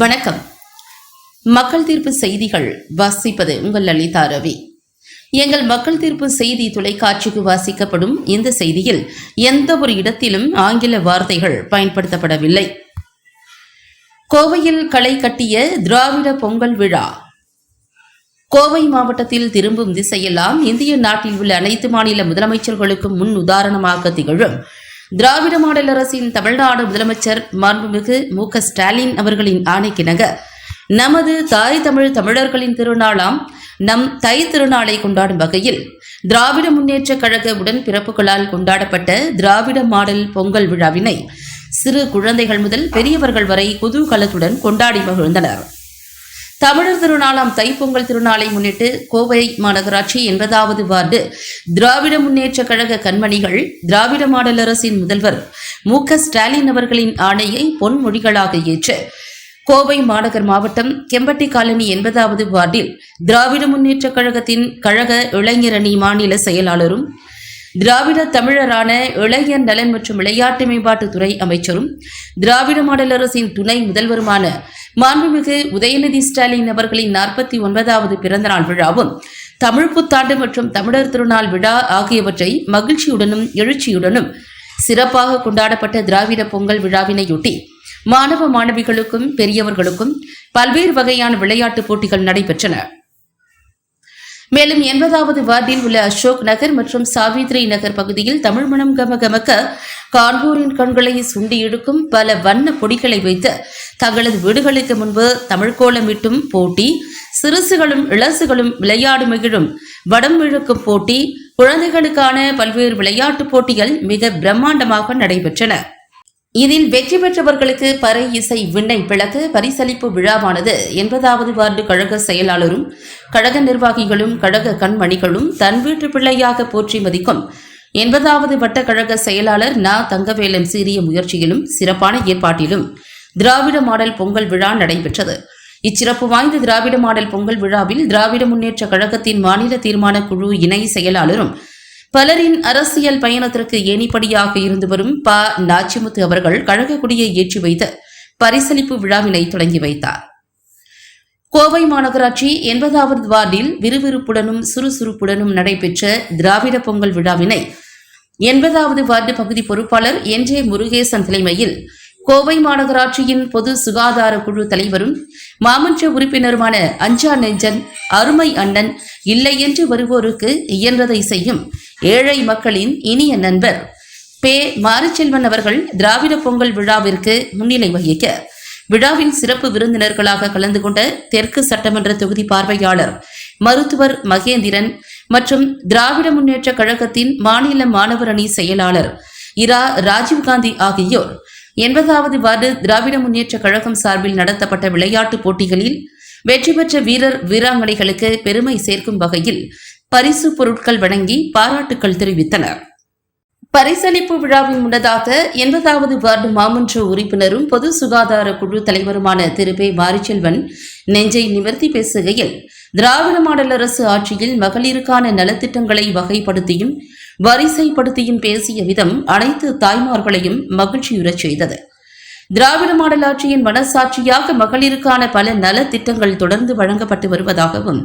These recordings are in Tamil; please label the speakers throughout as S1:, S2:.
S1: வணக்கம். மக்கள் தீர்ப்பு செய்திகள் வாசிப்பது உங்கள் லலிதா ரவி. எங்கள் மக்கள் தீர்ப்பு செய்தி தொலைக்காட்சிக்கு வாசிக்கப்படும் இந்த செய்தியில் எந்த ஒரு இடத்திலும் ஆங்கில வார்த்தைகள் பயன்படுத்தப்படவில்லை. கோவையில் களை கட்டிய திராவிட பொங்கல் விழா. கோவை மாவட்டத்தில் திரும்பும் திசையெல்லாம் இந்திய நாட்டில் உள்ள அனைத்து மாநில முதலமைச்சர்களுக்கும் முன் உதாரணமாக திகழும் திராவிட மாடல் அரசின் தமிழ்நாடு முதலமைச்சர் மாண்புமிகு மு.க. ஸ்டாலின் அவர்களின் ஆணைக்கிணங்க நமது தாய் தமிழர்களின் திருநாளாம் நம் தை திருநாளை கொண்டாடும் வகையில் திராவிட முன்னேற்ற கழக உடன்பிறப்புகளால் கொண்டாடப்பட்ட திராவிட மாடல் பொங்கல் விழாவினை சிறு குழந்தைகள் முதல் பெரியவர்கள் வரை குதூகலத்துடன் கொண்டாடி மகிழ்ந்தனர். தமிழர் திருநாளாம் தைப்பொங்கல் திருநாளை முன்னிட்டு கோவை மாநகராட்சி 80வது வார்டு திராவிட முன்னேற்ற கழக கண்மணிகள் திராவிட மாடல் அரசின் முதல்வர் மு.க. ஸ்டாலின் அவர்களின் ஆணையை பொன்மொழிகளாக ஏற்று கோவை மாநகர் மாவட்டம் கெம்பட்டி காலனி 80வது வார்டில் திராவிட முன்னேற்ற கழகத்தின் கழக இளைஞரணி மாநில செயலாளரும் திராவிட தமிழரான இளைஞர் நலன் மற்றும் விளையாட்டு மேம்பாட்டுத்துறை அமைச்சரும் திராவிட மாடல் அரசின் துணை முதல்வருமான மாண்புமிகு உதயநிதி ஸ்டாலின் அவர்களின் 49வது பிறந்தநாள் விழாவும் தமிழ் புத்தாண்டு மற்றும் தமிழர் திருநாள் விழா ஆகியவற்றை மகிழ்ச்சியுடனும் எழுச்சியுடனும் சிறப்பாக கொண்டாடப்பட்ட திராவிட பொங்கல் விழாவினையொட்டி மாணவ மாணவிகளுக்கும் பெரியவர்களுக்கும் பல்வேறு வகையான விளையாட்டுப் போட்டிகள் நடைபெற்றன. மேலும் 80வது வார்டில் உள்ள அசோக் நகர் மற்றும் சாவித்ரி நகர் பகுதியில் தமிழ் மணம் கமகமக்க காண்போரின் கண்களை சுண்டி இழுக்கும் பல வண்ண பொடிகளை வைத்து தங்களது வீடுகளுக்கு முன்பு தமிழ் கோலமிட்டும் போட்டி, சிறுசுகளும் இளசுகளும் விளையாடு மகிழும் வடம் இழுக்கும் போட்டி, குழந்தைகளுக்கான பல்வேறு விளையாட்டுப் போட்டிகள் மிக பிரம்மாண்டமாக நடைபெற்றன. இதில் வெற்றி பெற்றவர்களுக்கு பறை இசை விண்ணை பிளக்க பரிசளிப்பு விழாவானது 80வது வார்டு கழக செயலாளரும் கழக நிர்வாகிகளும் கழக கண்மணிகளும் தன் வீட்டு பிள்ளையாக போற்றி மதிக்கும் 80வது வட்ட கழக செயலாளர் நா. தங்கவேலன் சீரிய முயற்சியிலும் சிறப்பான ஏற்பாட்டிலும் திராவிட மாடல் பொங்கல் விழா நடைபெற்றது. இச்சிறப்பு வாய்ந்த திராவிட மாடல் பொங்கல் விழாவில் திராவிட முன்னேற்ற கழகத்தின் மாநில தீர்மான குழு இணை செயலாளரும் பலரின் அரசியல் பயணத்திற்கு ஏணிப்படியாக இருந்து வரும் ப. நாச்சிமுத்து அவர்கள் கழக கொடியை ஏற்றி வைத்து பரிசளிப்பு விழாவினை தொடங்கி வைத்தார். கோவை மாநகராட்சி 80வது வார்டில் விறுவிறுப்புடனும் சுறுசுறுப்புடனும் நடைபெற்ற திராவிட பொங்கல் விழாவினை 80வது வார்டு பகுதி பொறுப்பாளர் என்.ஜே. முருகேசன் தலைமையில் கோவை மாநகராட்சியின் பொது சுகாதார குழு தலைவரும் மாமன்ற உறுப்பினருமான அஞ்சா நெஞ்சன், அருமை அண்ணன், இல்லை என்று வருவோருக்கு இயன்றதை செய்யும் ஏழை மக்களின் இனிய நண்பர் பே. மாரிச்செல்வன் அவர்கள் திராவிட பொங்கல் விழாவிற்கு முன்னிலை வகிக்க விழாவில் சிறப்பு விருந்தினர்களாக கலந்து கொண்ட தெற்கு சட்டமன்ற தொகுதி பார்வையாளர் மருத்துவர் மகேந்திரன் மற்றும் திராவிட முன்னேற்ற கழகத்தின் மாநில மாணவர் அணி செயலாளர் இரா. ராஜீவ்காந்தி ஆகியோர் 80வது வார்டு திராவிட முன்னேற்ற கழகம் சார்பில் நடத்தப்பட்ட விளையாட்டுப் போட்டிகளில் வெற்றி பெற்ற வீரர் வீராங்கனைகளுக்கு பெருமை சேர்க்கும் வகையில் பரிசு பொருட்கள் வழங்கி பாராட்டுக்கள் தெரிவித்தனர். பரிசளிப்பு விழாவின் முன்னதாக 80வது வார்டு மாமன்ற உறுப்பினரும் பொது சுகாதார குழு தலைவருமான திரு பே. மாரிச்செல்வன் நெஞ்சை நிமிர்த்தி பேசுகையில் திராவிட மாடல் அரசு ஆட்சியில் மகளிருக்கான நலத்திட்டங்களை வகைப்படுத்தியும் வரிசைப்படுத்தியும் பேசிய விதம் அனைத்து தாய்மார்களையும் மகிழ்ச்சியுறச் செய்தது. திராவிட மாடல் ஆட்சியின் மனசாட்சியாக மகளிருக்கான பல நலத்திட்டங்கள் தொடர்ந்து வழங்கப்பட்டு வருவதாகவும்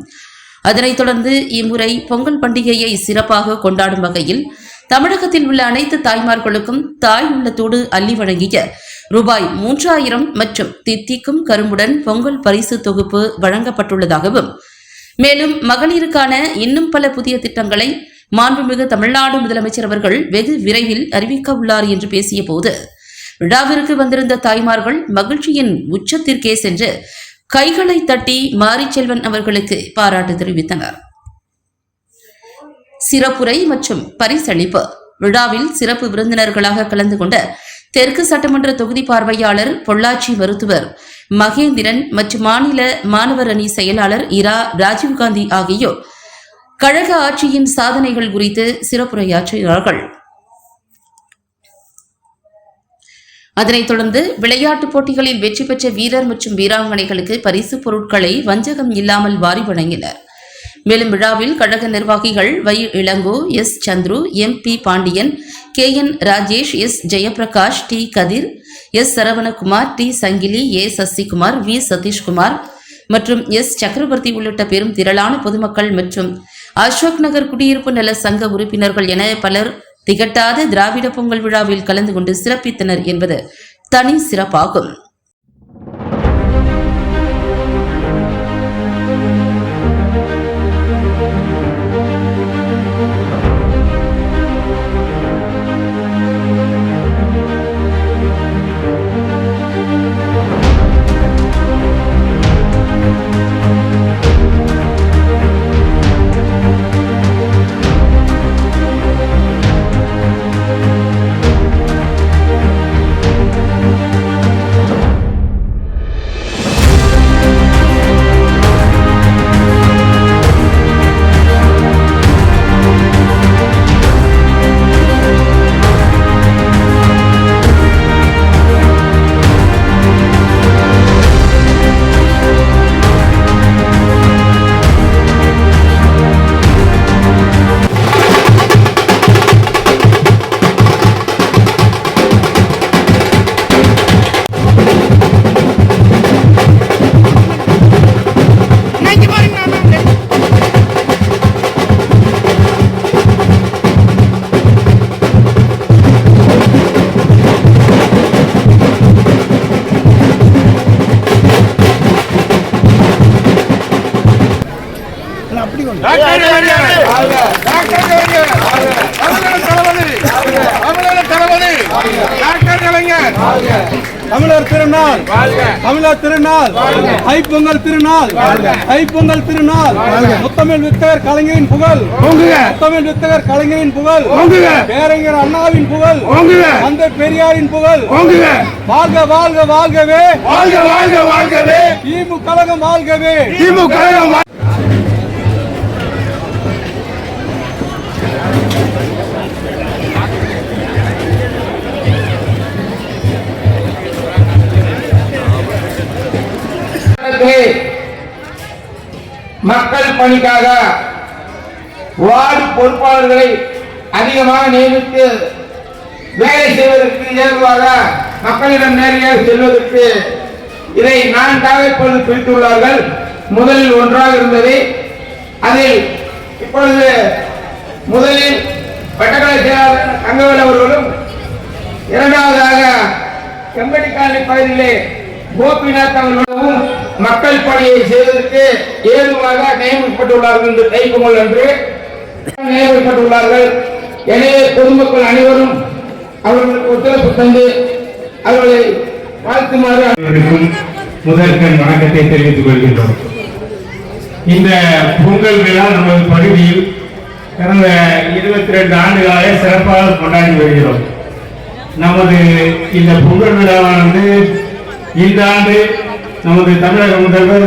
S1: அதனைத் தொடர்ந்து இம்முறை பொங்கல் பண்டிகையை சிறப்பாக கொண்டாடும் வகையில் தமிழகத்தில் உள்ள அனைத்து தாய்மார்களுக்கும் தாய் உள்ளத்தோடு அள்ளி வழங்கிய ரூபாய் 3000 மற்றும் தித்திக்கும் கரும்புடன் பொங்கல் பரிசு தொகுப்பு வழங்கப்பட்டுள்ளதாகவும் மேலும் மகளிருக்கான இன்னும் பல புதிய திட்டங்களை மாண்புமிகு தமிழ்நாடு முதலமைச்சர் அவர்கள் வெகு விரைவில் அறிவிக்க உள்ளார் என்று பேசிய போது விழாவிற்கு வந்திருந்த தாய்மார்கள் மகிழ்ச்சியின் உச்சத்திற்கே சென்று கைகளை தட்டி மாரிச்செல்வன் அவர்களுக்கு பாராட்டு தெரிவித்தனர். சிறப்புரை மற்றும் பரிசளிப்பு விழாவில் சிறப்பு விருந்தினர்களாக கலந்து கொண்ட தெற்கு சட்டமன்ற தொகுதி பார்வையாளர் பொள்ளாச்சி மருத்துவர் மகேந்திரன் மற்றும் மாநில மாணவர் அணி செயலாளர் இரா. ராஜீவ்காந்தி ஆகியோர் கழக ஆட்சியின் சாதனைகள் குறித்து சிறப்புரையாற்றினார்கள். அதனைத் தொடர்ந்து விளையாட்டுப் போட்டிகளில் வெற்றி பெற்ற வீரர் மற்றும் வீராங்கனைகளுக்கு பரிசு பொருட்களை வஞ்சகம் இல்லாமல் வாரி வழங்கினர். மேலும் விழாவில் கழக நிர்வாகிகள் வை. Ilango, S. Chandru, M. P. Pandian, KN Rajesh, S Jayaprakash, T Kathir, S Saravanakumar, T Sangili, A Sasikumar, we Satishkumar மற்றும் எஸ் சக்கரவர்த்தி உள்ளிட்ட பெரும் திரளான பொதுமக்கள் மற்றும் அசோக் நகர் குடியிருப்பு நல சங்க உறுப்பினர்கள் என பலர் திகட்டாத திராவிட பொங்கல் விழாவில் கலந்து கொண்டு சிறப்பித்தனர் என்பது தனி சிறப்பாகும்.
S2: தமிழர் திருநாள், தமிழர் திருநாள், ஐப்பொங்கல் திருநாள், ஐப்பொங்கல் திருநாள், முத்தமிழ் வித்தகர் கலைஞரின் புகழ், முத்தமிழ் வித்தகர் கலைஞரின் புகழ், பேரறிஞர் அண்ணாவின் புகழ், தந்தை பெரியாரின் புகழ், வாழ்க வாழ்க வாழ்கவே, வாழ்க வாழ்க வாழ்கவே, திமுக கழகம் வாழ்கவே, திமுக கழகம்.
S3: மக்கள் பணிக்காக வார்டு பொறுப்பாளர்களை அதிகமாக நியமித்து வேலை செய்வதற்கு ஏதுவாக மக்களிடம் நேரடியாக செல்வதற்கு இதை 4ஆக இப்பொழுது பிரித்துள்ளார்கள். முதலில் 1ஆக இருந்தது. அதில் இப்பொழுது முதலில் வட்டக்கலை செயலாளர் தங்கவேல் அவர்களும், இரண்டாவதாக செம்பட்டிக்காலனி பகுதியிலே கோபிநாத் அவர்களும் மக்கள் பணியை செய்வதற்கு ஏதுவாக நியமிக்கப்பட்டுள்ளார்கள் என்று தைப்பொங்கல் அன்று நியமிக்கப்பட்டுள்ளார்கள். எனவே பொதுமக்கள் அனைவரும் அவர்களுக்கு ஒத்துழைப்பு தந்து அவர்களை வாழ்த்துமாறு
S4: முதற்கண் வணக்கத்தை தெரிவித்துக் கொள்கின்றோம். இந்த பொங்கல் விழா நமது பகுதியில் கடந்த 22 ஆண்டுகளாக சிறப்பாக கொண்டாடி வருகிறோம். நமது இந்த பொங்கல் விழாவானது இந்த ஆண்டு நமது தமிழக முதல்வர்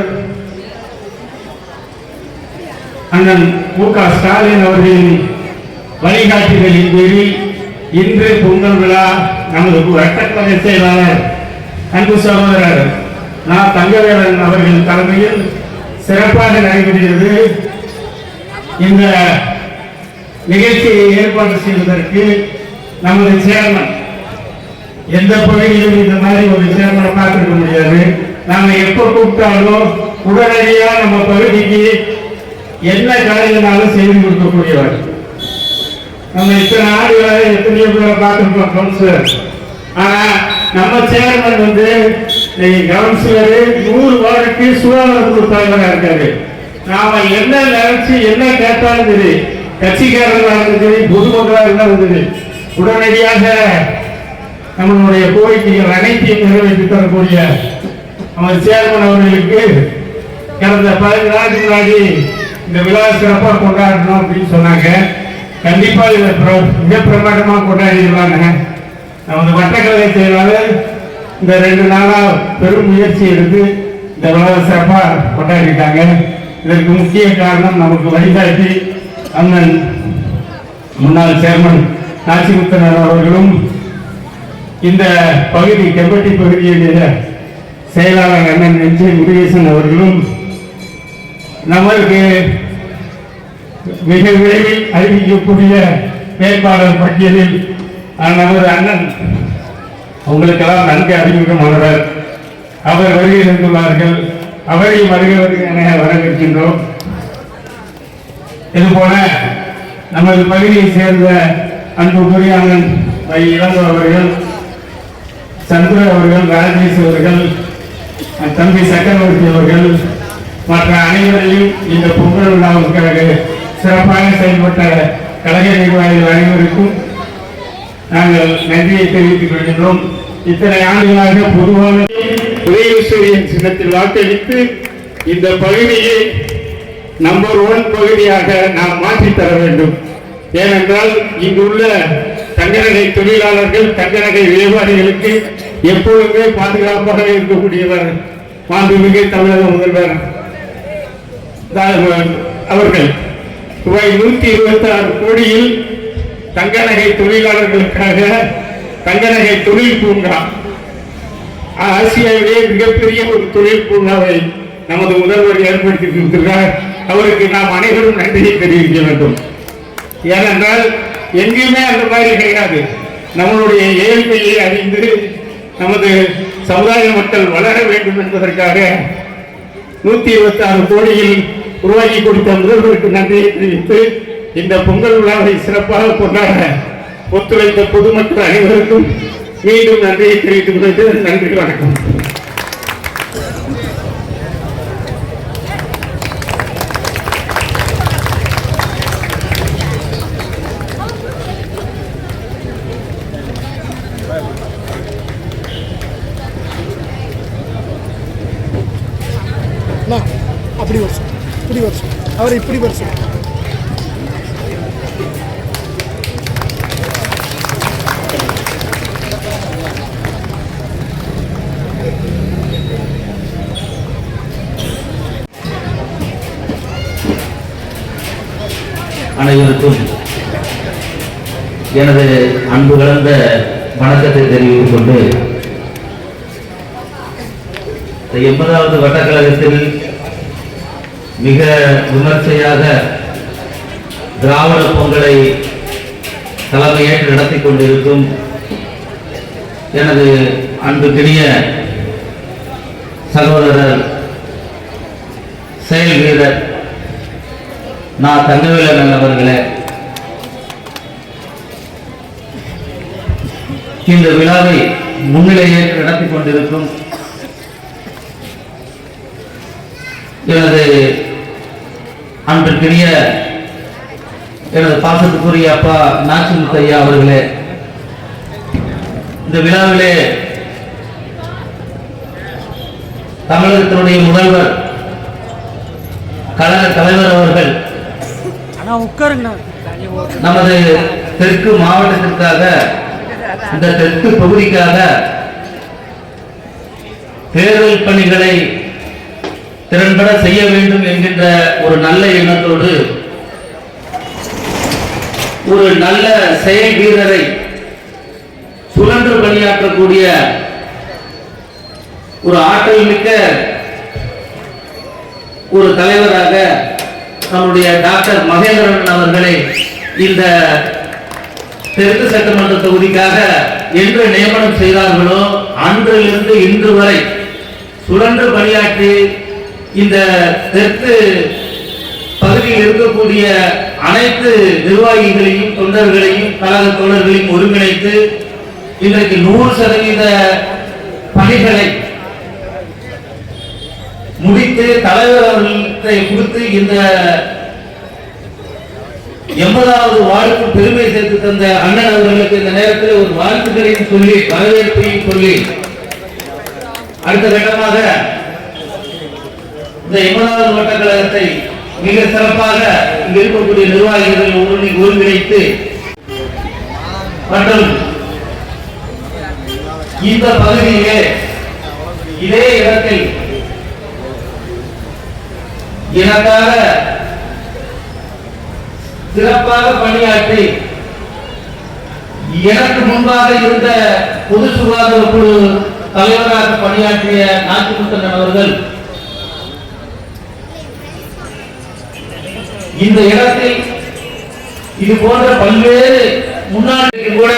S4: அண்ணன் மு.க. ஸ்டாலின் அவர்களின் வழிகாட்டுதலின் பேரில் இன்று பொங்கல் விழா நமது வட்டக்கலை செயலாளர் அன்பு சகோதரர் தங்கவேலன் அவர்கள் தலைமையில் சிறப்பாக நடைபெறுகிறது. இந்த நிகழ்ச்சியை ஏற்பாடு செய்வதற்கு நமது சேர்மன், எந்த பகுதியிலும் இந்த மாதிரி ஒரு சேர்மனை பார்த்துக்க முடியாது. நாம எப்ப கூப்பிட்டாலும் உடனடியாக நம்ம பகுதிக்கு என்ன காரியனாலும் செய்து கொடுக்கக்கூடியவர். நம்ம இத்தனை ஆண்டுகளாக எத்தனையோ பேரை பார்த்துருக்கோம் கவுன்சிலர். ஆனா நம்ம சேர்மன் கவுன்சிலரு 100 வார்டுக்கு சுகாதார தலைவராக இருக்காரு. நாம என்ன நினைச்சு என்ன கேட்டாலும் சரி, கட்சிக்காரர்களாக இருந்தாலும் சரி, பொதுமக்களாக இருந்தாலும் சரி, உடனடியாக நம்மளுடைய கோரிக்கைகள் அனைத்தையும் நிறைவேற்றி தரக்கூடிய நமது சேர்மன் அவர்களுக்கு கடந்த 15 நாளுக்கு முன்னாடி இந்த விழா சிறப்பாக கொண்டாடணும் அப்படின்னு சொன்னாங்க. கண்டிப்பா இதை மிக பிரமாண்டமாக கொண்டாடிடுவாங்க. நமது வட்டக்கலை செயலாளர் இந்த 2 நாளா பெரும் முயற்சி எடுத்து இந்த விழாவை சிறப்பாக கொண்டாடிட்டாங்க. இதற்கு முக்கிய காரணம் நமக்கு வழிகாட்டி அண்ணன் முன்னாள் சேர்மன் நாச்சிமுத்தனர் அவர்களும், இந்த பகுதி கெம்பட்டி பகுதியுடைய செயலாளர் அண்ணன் என்.ஜே. முருகேசன் அவர்களும் நமக்கு மிக விரைவில் அறிவிக்கக்கூடிய வேட்பாளர் பட்டியலில் நமது அண்ணன் உங்களுக்கெல்லாம் நன்கு அறிமுகமானவர். அவர் வருகை தந்துள்ளார்கள். அவரை வருகிறது என வரவேற்கின்றோம். இதுபோல நமது பகுதியை சேர்ந்த அன்புக்குரிய அண்ணன் இளங்கோ அவர்கள், சந்திர அவர்கள், ராஜேஷ் அவர்கள், தம்பி சக்கரவர்த்தி அவர்கள் மற்ற அனைவரையும் இந்த பொங்கல் விழாவுக்காக சிறப்பாக செயல்பட்ட கழக நிர்வாகிகள் அனைவருக்கும் நாங்கள் நன்றியை தெரிவித்துக் கொள்கின்றோம். இத்தனை ஆண்டுகளாக பொதுவான உதயசூரியன் சின்னத்தில் வாக்களித்து இந்த பகுதியை நம்பர் 1 பகுதியாக நாம் மாற்றித் தர வேண்டும். ஏனென்றால் இங்குள்ள தங்கநகை தொழிலாளர்கள், தங்கநகை வியாபாரிகளுக்கு எப்பொழுதுமே பாதுகாப்பாக இருக்கக்கூடியவர் மாண்புமிகு தமிழக முதல்வர் அவர்கள் ரூபாய் 126 கோடியில் தங்கநகை தொழிலாளர்களுக்காக தங்கநகை தொழில் பூங்கா, ஆசியாவிலேயே மிகப்பெரிய ஒரு தொழில் பூங்காவை நமது முதல்வர் ஏற்படுத்தி கொடுத்திருக்கிறார். அவருக்கு நாம் அனைவரும் நன்றியை தெரிவிக்க வேண்டும். ஏனென்றால் எங்கேயுமே அந்த மாதிரி கிடையாது. நம்மளுடைய ஏழ்மையை அறிந்து நமது சமுதாய மக்கள் வளர வேண்டும் என்பதற்காக 126 கோடியில் உருவாக்கி கொடுத்த முதல்வருக்கு நன்றியை தெரிவித்து இந்த பொங்கல் விழாவை சிறப்பாக கொண்டாட ஒத்துழைத்த பொதுமக்கள் அனைவருக்கும் மீண்டும் நன்றியை தெரிவித்துக் கொண்டு நன்றி, வணக்கம்.
S5: அப்படி வருஷம் இப்படி வருஷம் அவர் இப்படி வருஷம்
S6: அனைவருக்கும் எனது அன்பு கலந்த வணக்கத்தை தெரிவித்துக் கொண்டு 80வது வட்டக்கழகத்தில் மிக விமர்சையாக திராவிட பொங்கலை தலைமையேற்று நடத்தி கொண்டிருக்கும் எனது அன்புக்கினிய சகோதரர் செயல் வீரர் நான் தங்கவேலன் அவர்களே, இந்த விழாவை முன்னிலையேற்று நடத்தி கொண்டிருக்கும் எனது அன்பிற்குரிய எனது பாசத்துக்குரிய அப்பா நாச்சிமுத்தையா அவர்களே, இந்த விழாவிலே தமிழகத்தினுடைய முதல்வர் கழக தலைவர் அவர்கள் நமது தெற்கு மாவட்டத்திற்காக, இந்த தெற்கு பகுதிக்காக தேர்தல் பணிகளை திறன்பட செய்ய வேண்டும் என்கின்ற ஒரு நல்ல எண்ணத்தோடு ஒரு நல்ல செயல் வீரரை சுழன்று பணியாற்றக்கூடிய ஒரு ஆற்றல் மிக்க ஒரு தலைவராக நம்முடைய டாக்டர் மகேந்திரன் அவர்களை இந்த தெற்கு சட்டமன்ற தொகுதிக்காக என்று நியமனம் செய்தார்களோ அன்றிலிருந்து இன்று வரை சுழன்று பணியாற்றி இந்த தெற்கு பகுதியில் இருக்கக்கூடிய அனைத்து நிர்வாகிகளையும் தொண்டர்களையும் கழக தோழர்களையும் ஒருங்கிணைத்து இன்றைக்கு 100% பணிகளை முடித்து தலைவர் அவர்களை கொடுத்து இந்த 80வது வார்டுக்கு பெருமை சேர்த்து தந்த அண்ணன் அவர்களுக்கு இந்த நேரத்தில் ஒரு வாழ்த்துக்களையும் சொல்லி வரவேற்பையும் சொல்லி அடுத்த கட்டமாக இந்த 80வது வட்டக்கழகத்தை மிக சிறப்பாக இங்கு இருக்கக்கூடிய நிர்வாகிகள் ஒருங்கிணைத்து மற்றும் இந்த பகுதியிலே இதே இடத்தில் எனக்காக சிறப்பாக பணியாற்றி எனக்கு முன்பாக இருந்த பொது சுகாதார குழு தலைவராக பணியாற்றிய நாச்சிமுத்தன் அவர்கள் இந்த இடத்தில் இது போன்ற பல்வேறு முன்னாடி கூட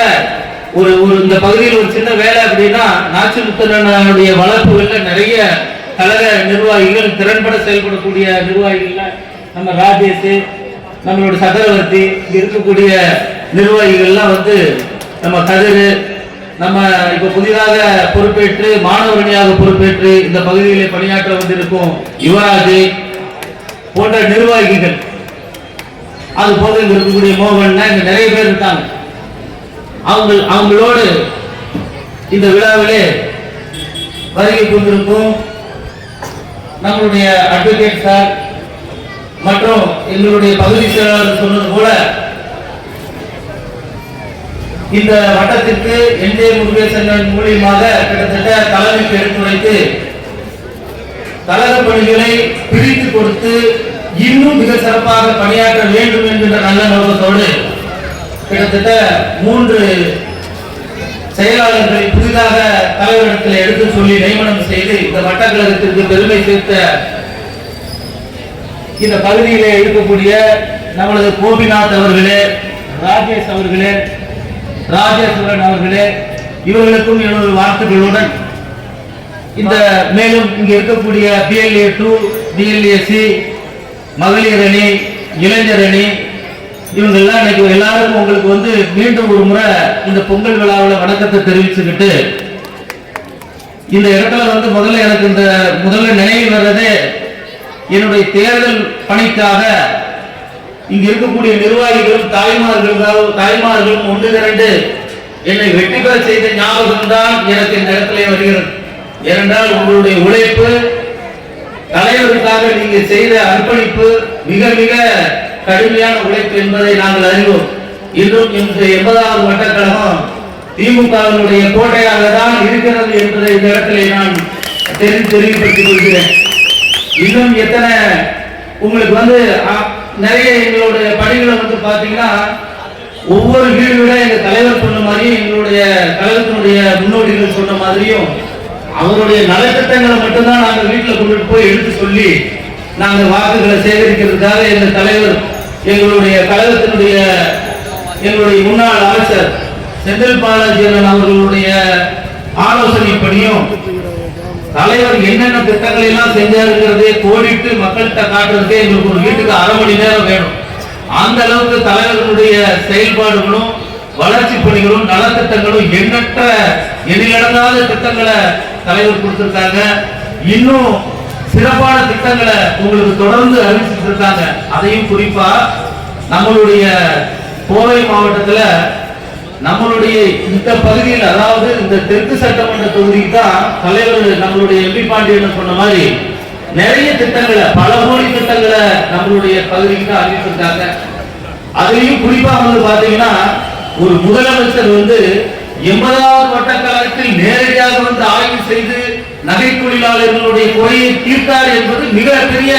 S6: ஒரு இந்த பகுதியில் ஒரு சின்ன வேலை அப்படின்னா நாச்சிமுத்தனுடைய வளர்ப்புகள்ல நிறைய கழக நிர்வாகிகள், திறன்பட செயல்படக்கூடிய நிர்வாகிகள், நம்ம ராஜேஷ், நம்மளோட சக்கரவர்த்தி, இங்க இருக்கக்கூடிய நிர்வாகிகள்லாம் வந்து நம்ம கதிர், நம்ம இப்ப புதிதாக பொறுப்பேற்று மாணவரணியாக பொறுப்பேற்று இந்த பகுதியிலே பணியாற்ற வந்திருக்கும் யுவராஜ் போன்ற நிர்வாகிகள், அது போக இங்க இருக்கக்கூடிய மோகன், இங்க நிறைய பேர் இருக்காங்க. அவங்களோடு இந்த விழாவிலே வருகை கொண்டிருக்கும் நம்மளுடைய அட்வொகேட் சார் மற்றும் எங்களுடைய பகுதி செயலாளர் சொன்னது போல இந்த வட்டத்திற்கு என்ஜே முருகேசன் மூலியமாக கிட்டத்தட்ட தலைமைக்கு எடுத்துரைத்து கழக பணிகளை பிரித்து கொடுத்து இன்னும் மிக சிறப்பாக பணியாற்ற வேண்டும் என்கின்ற நல்ல நோக்கத்தோடு கிட்டத்தட்ட 3 செயலாளர்களை புதிதாக தலைவரிடத்தில் எடுத்து சொல்லி நியமனம் செய்து இந்த வட்டக்கழகத்திற்கு பெருமை சேர்த்த இந்த பகுதியிலே இருக்கக்கூடிய நமது கோபிநாத் அவர்களே, ராஜேஷ் அவர்களே, ராஜேஸ்வரன் அவர்களே, இவர்களுக்கும் எனது வாழ்த்துக்களுடன் இந்த மேலும் இங்க இருக்கக்கூடிய PLA 2, DLAC, மகளிர் அணி, இளைஞர் அணி, இவங்கெல்லாம் இன்னைக்கு எல்லாருக்கும் உங்களுக்கு வந்து மீண்டும் ஒரு முறை இந்த பொங்கல் விழாவில் வணக்கத்தை தெரிவிச்சுக்கிட்டு இந்த இடத்துல வந்து முதல்ல நினைவில் வர்றதே என்னுடைய தேர்தல் பணிக்காக இங்க இருக்கக்கூடிய நிர்வாகிகளும் தாய்மார்களும் ஒன்று திரண்டு என்னை வெற்றி பெற செய்த ஞாபகம் தான் எனக்கு இந்த இடத்திலே வருகிறது. ஏனென்றால் உங்களுடைய உழைப்பு, தலைவருக்காக நீங்க செய்த அர்ப்பணிப்பு மிக மிக கடுமையான உழைப்பு என்பதை நாங்கள் அறிவோம். இன்றும் இந்த 80வது வட்டக்கழகம் திமுகவினுடைய கோட்டையாக தான் இருக்கிறது என்பதை இந்த இடத்திலே நான் தெரிவிப்படுத்திக் கொள்கிறேன். இன்னும் எத்தனை உங்களுக்கு வந்து நிறைய எங்களுடைய பணிகளை வந்து பாத்தீங்கன்னா ஒவ்வொரு வீடு விட எங்க தலைவர் சொன்ன மாதிரியும் எங்களுடைய கழகத்தினுடைய முன்னோடிகள் சொன்ன மாதிரியும் அவருடைய நலத்திட்டங்களை மட்டும்தான் நாங்கள் வீட்டில் கொண்டுட்டு போய் எடுத்து சொல்லி நாங்கள் வாக்குகளை சேகரிக்கிறதுக்காக எங்க தலைவர் எங்களுடைய கழகத்தினுடைய எங்களுடைய முன்னாள் அமைச்சர் செந்தில் பாலாஜி அவர்களுடைய ஆலோசனைப்படியும் தலைவர் என்னென்ன திட்டங்களை எல்லாம் செஞ்சாருங்கிறதே கோடிட்டு மக்கள்கிட்ட காட்டுறதுக்கே எங்களுக்கு ஒரு வீட்டுக்கு 1/2 மணி நேரம் வேணும். அந்த அளவுக்கு தலைவர்களுடைய செயல்பாடுகளும் வளர்ச்சி பணிகளும் நலத்திட்டங்களும் எண்ணற்ற எண்ணிலடங்காத திட்டங்களை தலைவர் கொடுத்திருக்காங்க. இன்னும் சிறப்பான திட்டங்களை உங்களுக்கு தொடர்ந்து அறிவிச்சுட்டு இருக்காங்க. அதையும் குறிப்பா நம்மளுடைய கோவை மாவட்டத்துல நம்மளுடைய இந்த பகுதியில், அதாவது இந்த தெற்கு சட்டமன்ற தொகுதிக்கு தான் தலைவர் நம்மளுடைய MP பாண்டியன் சொன்ன மாதிரி நிறைய திட்டங்களை, பல கோடி திட்டங்களை நம்மளுடைய பகுதிக்கு தான் அறிவிச்சிருக்காங்க. அதுலயும் குறிப்பா வந்து பாத்தீங்கன்னா ஒரு முதலமைச்சர் வந்து 80வது வட்டக்கழகத்தில் நேரடியாக வந்து ஆய்வு செய்து நகை தொழிலாளர்களுடைய குறையை தீர்த்தார் என்பது மிகப்பெரிய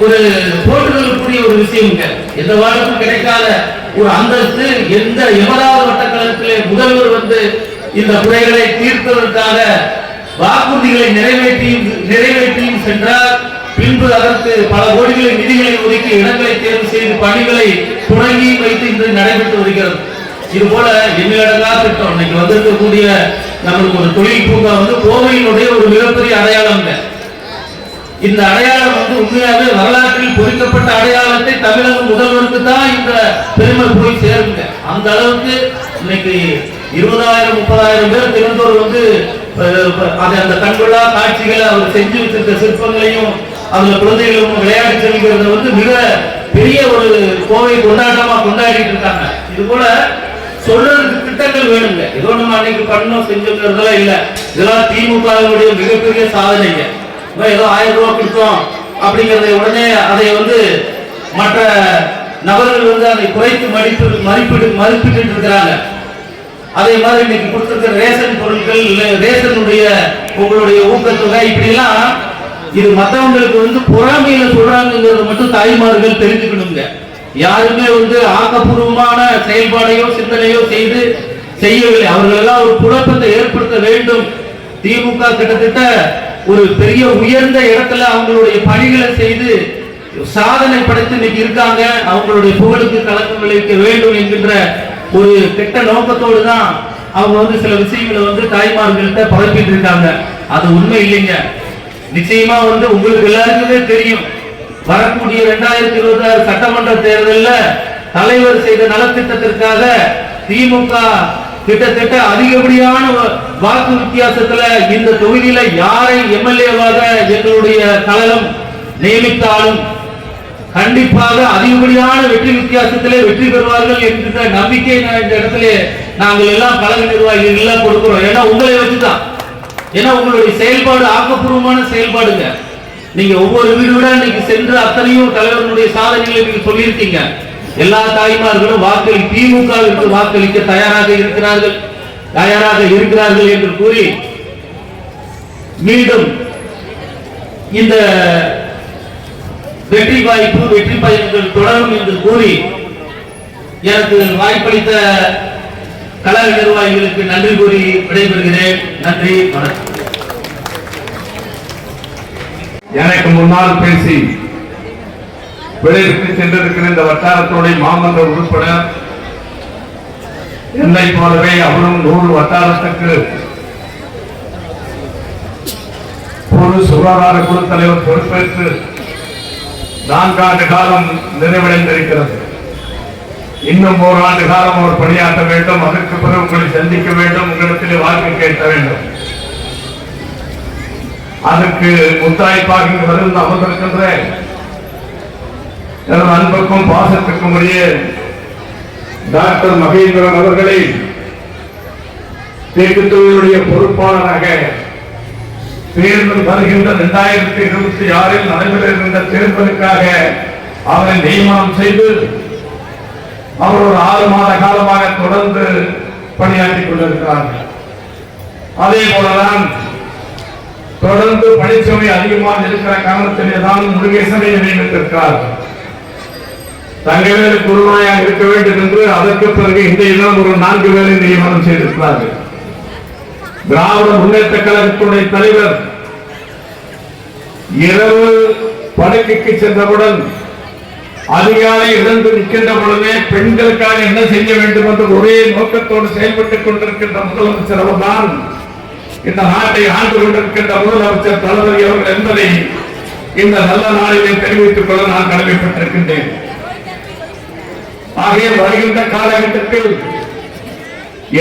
S6: ஒரு போற்றுதலுக்குரிய ஒரு விஷயம். எந்த வாழ்க்கும் கிடைக்காத ஒரு அந்தஸ்து எந்த 80வது வட்டக்கழகத்திலே முதல்வர் வந்து இந்த குறைகளை தீர்ப்பதற்காக வாக்குறுதிகளை நிறைவேற்றியும் சென்றார். பின்பு அதற்கு பல கோடிகளை நிதிகளை ஒதுக்கி இடங்களை தேர்வு செய்து பணிகளை தொடங்கி வைத்து இன்று நடைபெற்று வருகிறது. இது போல எண்ணிலடங்கா திட்டம். இன்னைக்கு வந்திருக்கக்கூடிய நம்மளுக்கு ஒரு தொழில் பூங்கா வந்து கோவையினுடைய ஒரு மிகப்பெரிய அடையாளம். இந்த அடையாளம் வந்து உண்மையாகவே வரலாற்றில் பொறிக்கப்பட்ட அடையாளத்தை தமிழக முதல்வருக்கு தான் இந்த பெருமை போய் சேருங்க. அந்த அளவுக்கு இன்னைக்கு 20,000-30,000 பேர் தினந்தோறும் வந்து அந்த கண்கொள்ளா காட்சிகளை அவர் செஞ்சு வச்சிருக்க சிற்பங்களையும் அதுல குழந்தைகளும் விளையாடி செல்கிறத வந்து மிக பெரிய ஒரு கோவை கொண்டாட்டமா கொண்டாடிட்டு இருக்காங்க. இது போல சொல்றதுக்கு திட்டங்கள் வேணுங்க. ஏதோ நம்ம அன்னைக்கு பண்ணோம் செஞ்சோங்கிறதெல்லாம் இல்ல. இதெல்லாம் திமுகவுடைய மிகப்பெரிய சாதனைங்க. ஏதோ 1000 ரூபாய் கொடுத்தோம் அப்படிங்கறத உடனே அதை வந்து மற்ற நபர்கள் வந்து அதை குறைத்து மதிப்பிட்டு இருக்கிறாங்க. அதே மாதிரி இன்னைக்கு கொடுத்திருக்கிற ரேஷன் பொருட்கள், ரேஷனுடைய உங்களுடைய ஊக்கத்தொகை, இப்படி எல்லாம் இது மற்றவங்களுக்கு வந்து பொறாமையில சொல்றாங்கிறத மட்டும் தாய்மார்கள் தெரிஞ்சுக்கணுங்க. யாருமே வந்து ஆக்கப்பூர்வமான செயல்பாடையோ சிந்தனையோ செய்யவில்லை. அவர்கள் எல்லாம் ஒரு குழப்பத்தை ஏற்படுத்த வேண்டும். திமுக கிட்டத்தட்ட ஒரு பெரிய உயர்ந்த இடத்துல அவங்களுடைய பணிகளை செய்து சாதனை படைத்து இன்னைக்கு இருக்காங்க. அவங்களுடைய புகழுக்கு கலக்கம் விளைவிக்க வேண்டும் என்கின்ற ஒரு கெட்ட நோக்கத்தோடு தான் அவங்க வந்து சில விஷயங்களை வந்து தாய்மார்கள்ட்ட பரப்பிட்டு இருக்காங்க. அது உண்மை இல்லைங்க. நிச்சயமா வந்து உங்களுக்கு எல்லாருக்குமே தெரியும், வரக்கூடிய 2026 சட்டமன்ற தேர்தலில் தலைவர் செய்த நலத்திட்டத்திற்காக திமுக கிட்டத்தட்ட அதிகப்படியான வாக்கு வித்தியாசத்துல இந்த தொகுதியில யாரை எம்எல்ஏவாக எங்களுடைய கழகம் நியமித்தாலும் கண்டிப்பாக அதிகப்படியான வெற்றி வித்தியாசத்திலே வெற்றி பெறுவார்கள் என்கிற நம்பிக்கை இந்த இடத்துல நாங்கள் எல்லாம் கழக நிர்வாகிகள் எல்லாம் கொடுக்கிறோம். ஏன்னா உங்களை வச்சுதான், ஏன்னா உங்களுடைய செயல்பாடு ஆக்கப்பூர்வமான செயல்பாடுங்க. நீங்க ஒவ்வொரு வீடு இன்னைக்கு சென்று அத்தனையும் தலைவர்களுடைய சாதனைகளை நீங்க சொல்லியிருக்கீங்க. எல்லா தாய்மார்களும் திமுகவிற்கு வாக்களிக்க தயாராக இருக்கிறார்கள் என்று கூறி மீண்டும் இந்த வெற்றி வாய்ப்பு வெற்றி பயன்கள் தொடரும் என்று கூறி எனக்கு வாய்ப்பளித்த கழக நிர்வாகிகளுக்கு நன்றி கூறி விடைபெறுகிறேன். நன்றி, வணக்கம்.
S4: எனக்கு முன்னால் பேசி விடைபெற்று சென்றிருக்கிற இந்த வட்டாரத்தோட மாமன்ற உறுப்பினர் என்னை போலவே அவரும் 100 வட்டாரத்துக்கு பொது சுகாதார குழு தலைவர் பொறுப்பேற்று 4 ஆண்டு காலம் நிறைவடைந்திருக்கிறது. இன்னும் 1 ஆண்டு காலம் அவர் பணியாற்ற வேண்டும். அதற்கு பிறகு உங்களை சந்திக்க வேண்டும், உங்களிடத்தில் வாக்கு கேட்க வேண்டும். அதற்கு முத்தாய்ப்பாக இங்கு வருகின்ற அமர்ந்திருக்கின்ற எனது அன்புக்கும் பாசத்துக்கும் உரிய டாக்டர் மகேந்திரன் அவர்களை தேக்குத்துறையுடைய பொறுப்பாளராக தேர்தல் வருகின்ற 2026 நடைபெற இருக்கின்ற தேர்தலுக்காக அவரை நியமனம் செய்து அவர் ஒரு 6 மாத காலமாக தொடர்ந்து பணியாற்றிக் கொண்டிருக்கிறார்கள். அதே போலதான் தொடர்ந்து பணிச்சுமை அதிகமாக இருக்கிற காரணத்திலேதான் முருகேசனை நியமித்திருக்கிறார்கள். தங்கவேலு குருநாயாக இருக்க வேண்டும் என்று அதற்கு பிறகு இந்த இடம் ஒரு 4 பேரை நியமனம் செய்திருக்கிறார்கள். திராவிட முன்னேற்ற கழகத்துடைய தலைவர் இரவு படுக்கைக்கு சென்றவுடன் அதிகாலை இழந்து நிற்கின்ற பொழுதே பெண்களுக்காக என்ன செய்ய வேண்டும் என்று ஒரே நோக்கத்தோடு செயல்பட்டுக் கொண்டிருக்கின்ற முதலமைச்சர் அவர்தான் இந்த நாட்டை ஆண்டு கொண்டிருக்கின்ற முதலமைச்சர் தளபதி அவர்கள் என்பதை இந்த நல்ல நாளிலே தெரிவித்துக் கொள்ள நான் கடமைப்பட்டிருக்கின்றேன். ஆகிய வருகின்ற காலகட்டத்தில்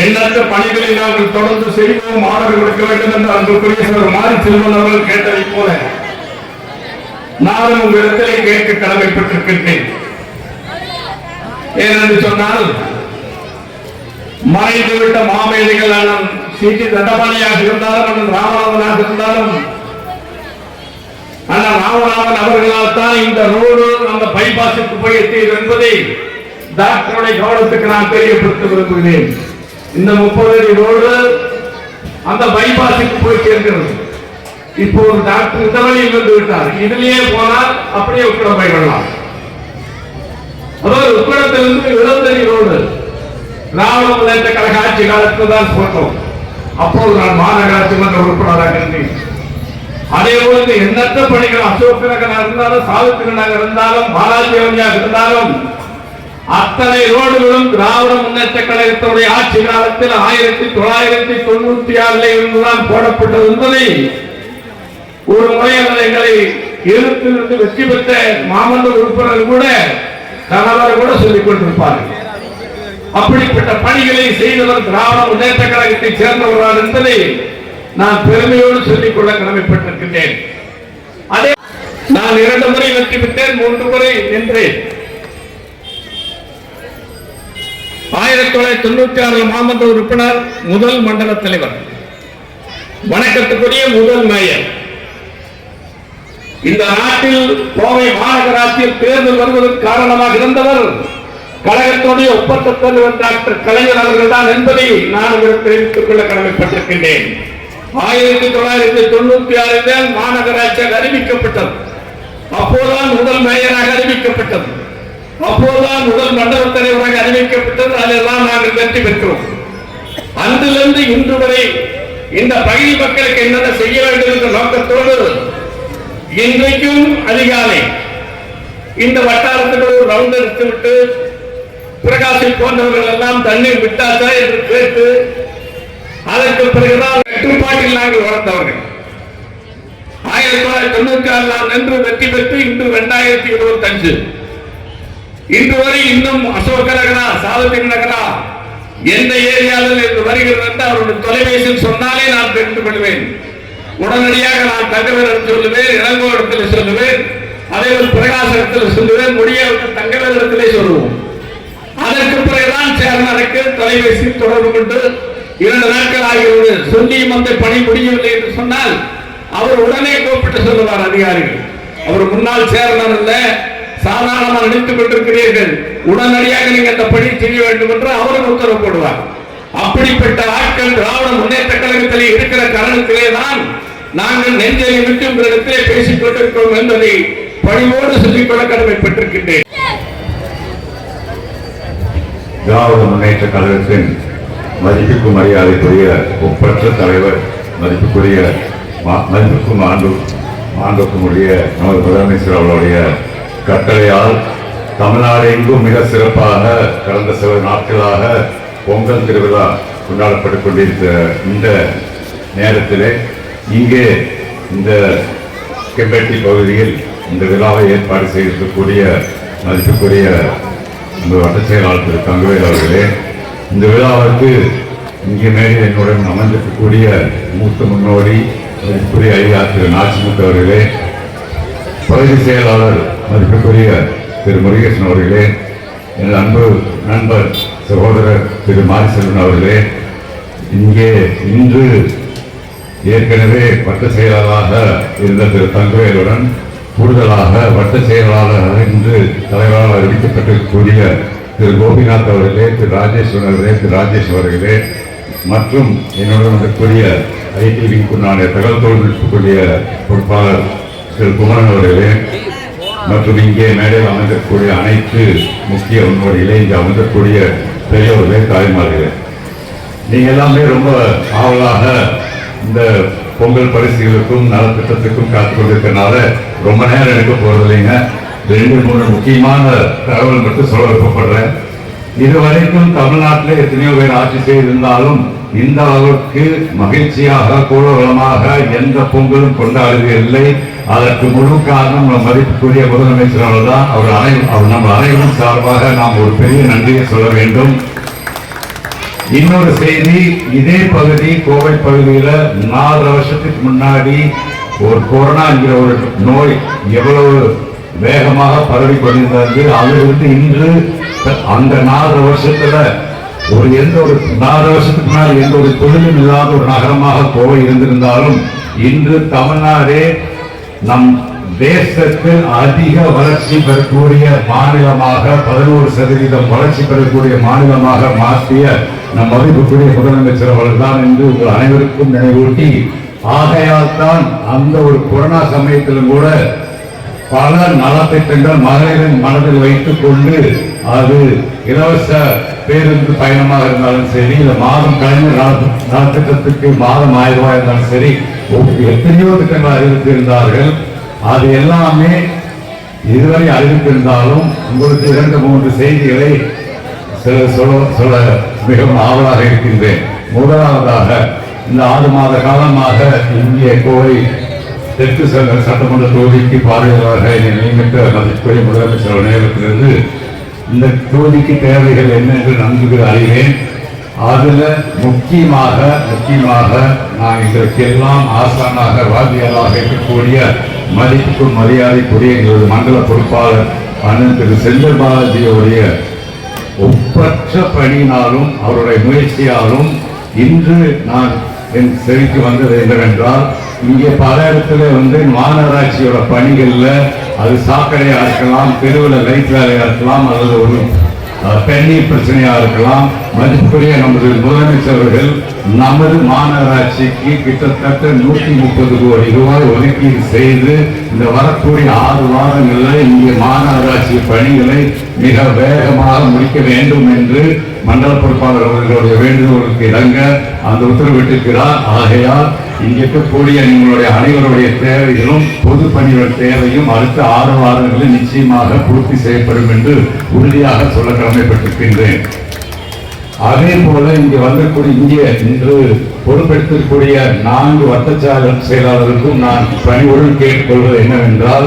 S4: எண்ணற்ற பணிகளை நாங்கள் தொடர்ந்து செய்வோம், ஆதரவு கொடுக்க வேண்டும் என்று அன்புக்குரிய மாரி செல்வன் அவர்கள் கேட்டதை போல நானும் உங்களிடத்திலே கேட்க கடமைப்பட்டிருக்கின்றேன். ஏனென்று சொன்னால் மறைந்துவிட்ட மாமேதைகள் அண்ணன் சிடி தண்டபாணியாக இருந்தாலும் அண்ணன் ராமநாதனாக இருந்தாலும் அண்ணன் ராமநாதன் அவர்களால் தான் இந்த ரோடு அந்த பைபாஸுக்கு போய் எட்டியது என்பதை டாக்டருடைய கவனத்துக்கு நான் தெரியப்படுத்த விரும்புகிறேன். இந்த 30 அடி ரோடு அந்த பைபாஸுக்கு போய் சேர்க்கிறது. இப்போது டாக்டர் இந்த வழியில் வந்து விட்டார். இதிலேயே போனால் அப்படியே உக்கடம் போய்விடலாம். அதாவது உக்கடத்திலிருந்து 70 அடி ரோடு திராவிட முன்னேற்ற கழக ஆட்சி காலத்தில் தான் போட்டோம். அப்போது நான் மாநகராட்சி மன்ற உறுப்பினராக இருந்தேன். அதே போல எண்ணற்ற பணிகள் அசோக் நகராக இருந்தாலும் சாவித்திரி நகர் இருந்தாலும் பாலாஜி அவனியாக இருந்தாலும் அத்தனை ரோடுகளும் திராவிட முன்னேற்ற கழகத்துடைய ஆட்சி காலத்தில் 1996 இருந்துதான் போடப்பட்டது என்பதை ஒரு முறை எங்களை எதிர்த்து வெற்றி பெற்ற மாமன்ற உறுப்பினர் கூட கணவர் கூட சொல்லிக் கொண்டிருப்பார்கள். அப்படிப்பட்ட பணிகளை செய்தவர் திராவிட முன்னேற்ற கழகத்தை சேர்ந்தவர்கள் என்பதை நான் பெருமையோடு சொல்லிக் கொள்ள கடமைப்பட்டிருக்கின்றேன். அதே நான் 2 முறை வெற்றி பெற்றேன், 3 முறை நின்றேன். 1996 மாமன்ற உறுப்பினர், முதல் மண்டல தலைவர், வணக்கத்துக்குரிய முதல் மேயர். இந்த நாட்டில் கோவை மாநகராட்சியில் தேர்தல் வருவதற்கு காரணமாக இருந்தவர் கழகத்துடைய ஒப்பந்த தலைவர் டாக்டர் கலைஞர் அவர்கள் தான் என்பதை நான் தெரிவித்துக் கொள்ள கடமைப்பட்டிருக்கின்றேன். 1996 மாநகராட்சியாக அறிவிக்கப்பட்டது. அப்போதுதான் முதல் மேயராக அறிவிக்கப்பட்டது. அப்போதுதான் முதல் மண்டல தலைவராக அறிவிக்கப்பட்டது. அதெல்லாம் நாங்கள் வெற்றி பெற்றோம். அன்றிலிருந்து இன்று வரை இந்த பகுதி மக்களுக்கு என்னென்ன செய்ய வேண்டும் என்ற நோக்கத்தோடு இன்றைக்கும் அதிகாலை இந்த வட்டாரத்தில் ஒரு ரவுண்ட் எடுத்துவிட்டு பிரகாசி போன்றவர்கள் எல்லாம் தண்ணீர் விட்டாச்சா என்று கேட்டு அதற்கு பிறகுதான் கட்டுப்பாட்டில் நாங்கள் வளர்ந்தவர்கள். 1996 நாம் நின்று வெற்றி பெற்று இன்று 2025 இன்று வரை இன்னும் அசோக நகரா, சாவித்திரி நகரா, எந்த ஏரியாவில் இன்று வருகிறது என்று அவருடைய தொலைபேசியில் சொன்னாலே நான் தெரிந்து கொள்வேன். உடனடியாக நான் தங்கவேல் சொல்லுவேன், இளங்கோடத்தில் சொல்லுவேன், அதேபோல் பிரகாசத்தில் சொல்லுவேன், முடியாவிட்டு தங்கவேலத்திலே சொல்லுவோம். அதற்கு பிறகுதான் சேர்மனுக்கு தொலைபேசி தொடர்பு கொண்டு 2 நாட்கள் ஆகிறது, சொல்லியும் அந்த பணி முடியவில்லை என்று சொன்னால் அவர் உடனே கூப்பிட்டு சொல்லுவார் அதிகாரிகள். அவர் முன்னாள் சேர்மன் அல்ல, சாதாரணமாக நினைத்துக் கொண்டிருக்கிறீர்கள், உடனடியாக நீங்க அந்த பணி செய்ய வேண்டும் என்று அவரும் உத்தரவு போடுவார். அப்படிப்பட்ட ஆட்கள் திராவிட முன்னேற்ற கழகத்திலே இருக்கிற காரணத்திலே தான் நாங்கள் நெஞ்சை விட்டு உங்களிடத்திலே பேசிக் கொண்டிருக்கிறோம் என்பதை பணிவோடு சொல்லிக்கொள்ள கடமைப்பட்டிருக்கின்றேன்.
S7: திராவிட முன்னேற்ற கழகத்தின் மதிப்புக்கும் மரியாதைக்குரிய ஒப்பற்ற தலைவர், மதிப்புக்கும் மாண்புக்கும் உடைய நமது முதலமைச்சர் அவர்களுடைய கட்டளையால் தமிழ்நாடு எங்கும் மிக சிறப்பாக கடந்த சில நாட்களாக பொங்கல் திருவிழா கொண்டாடப்பட்டுக் கொண்டிருக்கிற இந்த நேரத்திலே இங்கே இந்த கெம்பட்டி பகுதியில் இந்த விழாவை ஏற்பாடு செய்திருக்கக்கூடிய மதிப்புக்குரிய வட்ட செயலாளர் திரு தங்கவேல் அவர்களே, இந்த விழாவிற்கு இங்கே மேலே என்னுடன் அமர்ந்திருக்கக்கூடிய மூத்த முன்னோடி மதிப்புக்குரிய ஐயா திரு நாச்சிமுத்து அவர்களே, பகுதி செயலாளர் மதிப்புக்குரிய திரு முருகேசன் அவர்களே, எனது அன்பு நண்பர் சகோதரர் திரு மாரிசெல்வன் அவர்களே, இங்கே இன்று ஏற்கனவே வட்ட செயலாளராக இருந்த திரு தங்கவேலுடன் கூடுதலாக வட்ட செயலாளர் இன்று தலைவரால் அறிவிக்கப்பட்டிருக்கக்கூடிய திரு கோபிநாத் அவர்களே, திரு ராஜேஸ்வரன் அவர்களே, திரு ராஜேஷ் அவர்களே மற்றும் என்னுடன் இருக்கக்கூடிய ஐடி விங்குண்டான தகவல் தொழில்நுட்பக்கூடிய பொறுப்பாளர் திரு குமரன் அவர்களே மற்றும் இங்கே மேடையில் அமைந்திருக்கக்கூடிய அனைத்து முக்கிய முன்னோடிகளே, இங்கே அமர்ந்தக்கூடிய பெரியவர்களே, தாய்மார்களே, நீங்க எல்லாமே ரொம்ப ஆவலாக இந்த பொங்கல் பரிசுகளுக்கும் நலத்திட்டத்துக்கும் காத்துக் கொண்டிருக்கிறதுனால ரொம்ப நேரம் எடுக்க போறது இல்லைங்க. 2-3 முக்கியமான தகவல் மட்டும் சொல்ல விருப்பப்படுறேன். இதுவரைக்கும் தமிழ்நாட்டில் எத்தனையோ பேர் ஆட்சி செய்திருந்தாலும் இந்த அளவுக்கு மகிழ்ச்சியாக கோலாகலமாக எந்த பொங்கலும் கொண்டாடுவதில்லை. அதற்கு முழு காரணம் நம் மதிப்புக்குரிய முதலமைச்சர் அவர்தான். அவர் நம்ம அனைவரும் சார்பாக நாம் ஒரு பெரிய நன்றியை சொல்ல வேண்டும். இன்னொரு செய்தி, இதே பகுதி கோவை பகுதியில 4 வருஷத்துக்கு முன்னாடி ஒரு கொரோனா என்கிற ஒரு நோய் எவ்வளவு வேகமாக பரவி கொண்டிருந்தது. அதிலிருந்து இன்று அந்த 4 வருஷத்துல எந்த ஒரு 4 வருஷத்துக்கு முன்னாடி எந்த ஒரு தொழிலும் இல்லாத ஒரு நகரமாக கோவை இருந்திருந்தாலும் இன்று தமிழ்நாடே நம் தேசத்தில் அதிக வளர்ச்சி பெறக்கூடிய மாநிலமாக 11% வளர்ச்சி பெறக்கூடிய மாநிலமாக மாற்றிய நம் மதிப்புக்குரிய முதலமைச்சர் அவர்கள் தான் என்று உங்கள் அனைவருக்கும் நினைவூட்டி, ஆகையால் தான் அந்த ஒரு கொரோனா சமயத்திலும் கூட பல நலத்திட்டங்கள் மகளிரின் மனதில் வைத்துக் கொண்டு அது இலவச பேருந்து பயணமாக இருந்தாலும் சரி, இந்த மாதம் கலைஞர் நலத்திட்டத்துக்கு மாதம் 1000 ரூபாய் இருந்தாலும் சரி, எத்தனையோ திட்டங்கள் அறிவித்திருந்தார்கள். அது எல்லாமே இதுவரை அறிவித்திருந்தாலும் உங்களுக்கு 2-3 செய்திகளை சொல்ல மிகவும் ஆவலாக இருக்கின்றேன். முதலாவதாக, இந்த 6 மாத காலமாக இங்கே கோவை தெற்கு சட்டமன்ற தொகுதிக்கு பார்வையாளராக நியமித்த மதிப்புக்குரிய முதலமைச்சர் நேரத்திலிருந்து இந்த தொகுதிக்கு தேவைகள் என்ன என்று நன்கு அறிவேன். அதுல முக்கியமாக நான் இதற்கெல்லாம் ஆசானாக வாத்தியாராக இருக்கக்கூடிய மதிப்புக்கும் மரியாதைக்குரிய எங்களது மண்டல பொறுப்பாளர் அண்ணன் திரு செந்தில் பாலாஜியுடைய ஒப்பற்ற பணியினாலும் அவருடைய முயற்சியாலும் இன்று நான் என் செவிக்கு வந்தது என்னவென்றால், இங்கே பல இடத்துல மாநகராட்சியோட பணிகள்ல அது சாக்கடையா இருக்கலாம், தெருவில் லைட் வேலையா இருக்கலாம், அல்லது ஒரு பெண்ணீர் பிரச்சனையா இருக்கலாம். மதிப்புக்குரிய நமது முதலமைச்சர்கள் நமது மாநகராட்சிக்கு கிட்டத்தட்ட 130 கோடி ரூபாய் ஒதுக்கீடு செய்து இந்த வரக்கூடிய 6 வாரங்களில் இங்கே மாநகராட்சி பணிகளை மிக வேகமாக முடிக்க வேண்டும் என்று மண்டல பொறுப்பாளர் அவர்களுடைய வேண்டுகோளுக்கு இணங்க அந்த உத்தரவிட்டிருக்கிறார். ஆகையால் இங்கே இருக்கக்கூடிய உங்களுடைய அனைவருடைய தேவைகளும் பொது பணிகள் தேவையும் அடுத்த 6 வாரங்களில் நிச்சயமாக பூர்த்தி செய்யப்படும் என்று உறுதியாக சொல்ல கடமைப்பட்டிருக்கின்றேன். அதே போல இங்கே இன்று பொறுப்பெடுத்திருக்கக்கூடிய 4 வட்ட செயலாளருக்கும் நான் பணிவுடன் கேட்டுக்கொள்வது என்னவென்றால்,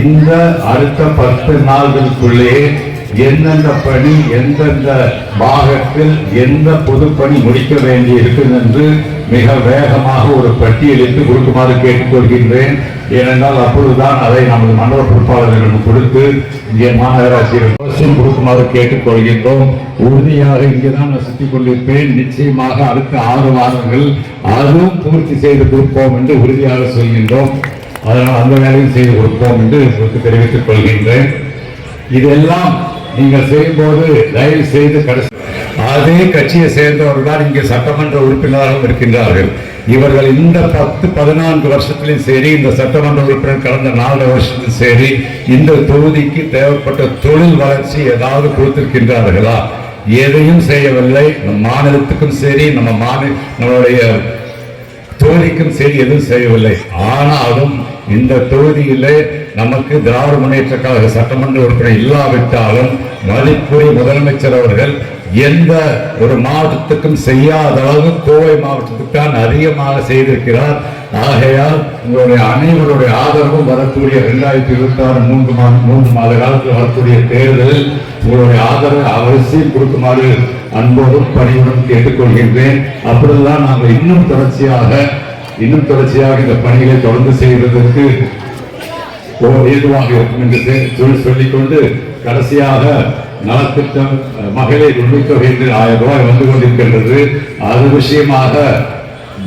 S7: இந்த அடுத்த 10 நாள்களுக்குள்ளே எந்தெந்த பணி எந்தெந்த பாகத்தில் எந்த பொதுப்பணி முடிக்க வேண்டி இருக்குது என்று மிக வேகமாக ஒரு பட்டியலிட்டு கொடுக்குமாறு கேட்டுக்கொள்கின்றேன். ஏனென்றால் அப்பொழுதுதான் அதை நமது மண்டல பொறுப்பாளர்களிடம் கொடுத்து இங்கே மாநகராட்சியில் கொடுக்குமாறு கேட்டுக்கொள்கின்றோம். உறுதியாக இங்கேதான் நான் சுற்றிக் கொண்டிருப்பேன். நிச்சயமாக அடுத்த 6 வாரங்கள் அதுவும் பூர்த்தி செய்து கொடுப்போம் என்று உறுதியாக சொல்கின்றோம். அதனால் அந்த வேலையும் செய்து கொடுப்போம் என்று உங்களுக்கு தெரிவித்துக் கொள்கின்றேன். இதெல்லாம் நீங்கள் செய்யும்போது தயவு செய்து அதே கட்சியை சேர்ந்தவர்கள் தான் இங்கே சட்டமன்ற உறுப்பினராகவும் இருக்கின்றார்கள். இவர்கள் இந்த 10-14 வருஷத்திலும் சரி, இந்த சட்டமன்ற உறுப்பினர் கடந்த 4 வருஷத்திலும் சரி, இந்த தொகுதிக்கு தேவைப்பட்ட தொழில் வளர்ச்சி ஏதாவது கொடுத்திருக்கின்றார்களா? எதையும் செய்யவில்லை. நம் மாநிலத்துக்கும் சரி, நம்மளுடைய தொகுதிக்கும் சரி எதுவும் செய்யவில்லை. ஆனாலும் இந்த தொகுதியிலே நமக்கு திராவிட முன்னேற்ற கழக சட்டமன்ற உறுப்பினர் இல்லாவிட்டாலும் மதிப்புரை முதலமைச்சர் அவர்கள் எந்த ஒரு மாவட்டத்துக்கும் செய்யாத அளவு கோவை மாவட்டத்துக்கு தான் அதிகமாக செய்திருக்கிறார். ஆகையால் உங்களுடைய அனைவருடைய ஆதரவும் வரக்கூடிய 2026 3 மாத காலத்தில் வரக்கூடிய தேர்தலில் உங்களுடைய ஆதரவை அவசியம் கொடுக்குமாறு அன்போடும் பணியுடன் கேட்டுக்கொள்கின்றேன். அப்பொழுதுதான் நாங்கள் இன்னும் தொடர்ச்சியாக இந்த பணிகளை தொடர்ந்து செய்வதற்கு ஏதுவாக இருக்கும் என்று சொல்லிக்கொண்டு, கடைசியாக நலத்திட்டம் மகளிர் உரிமைத்தொகை 1000 ரூபாய் வந்து கொண்டிருக்கின்றது. அது விஷயமாக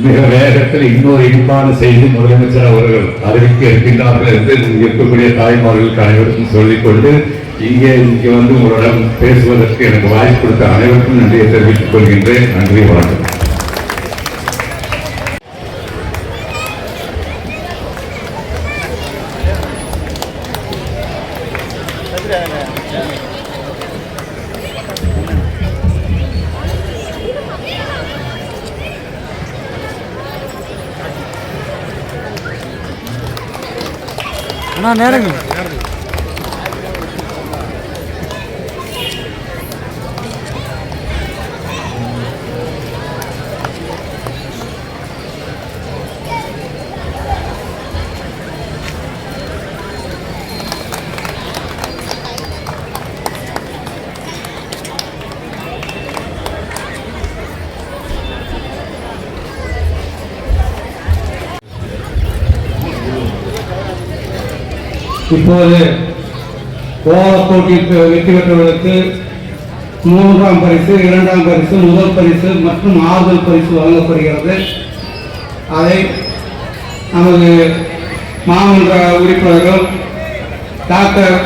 S7: மிக வேகத்தில் இன்னொரு இனிப்பான செய்தி முதலமைச்சர் அவர்கள் அறிவிக்க இருக்கின்றார்கள் என்று இருக்கக்கூடிய தாய்மார்களுக்கு அனைவருக்கும் சொல்லிக்கொண்டு, இங்கே வந்து உங்களிடம் பேசுவதற்கு எனக்கு வாய்ப்பு கொடுத்த அனைவருக்கும் நன்றியை தெரிவித்துக் கொள்கின்றேன். நன்றி, வணக்கம்.
S5: நேரங்க
S2: இப்போது போட்டிக்கு வெற்றி பெற்றவர்களுக்கு 3ஆம் பரிசு, 2ஆம் பரிசு, முதல் பரிசு மற்றும் ஆறுதல் பரிசு வழங்கப்படுகிறது. அதை நமது மாமன்ற உறுப்பினர்கள் டாக்டர்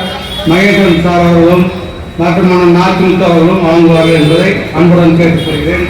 S2: மகேந்திரன் சார் அவர்களும் மற்றும் அதிமுக அவர்களும் வழங்குவார்கள் என்பதை அன்புடன் கேட்டுக்கொள்கிறேன்.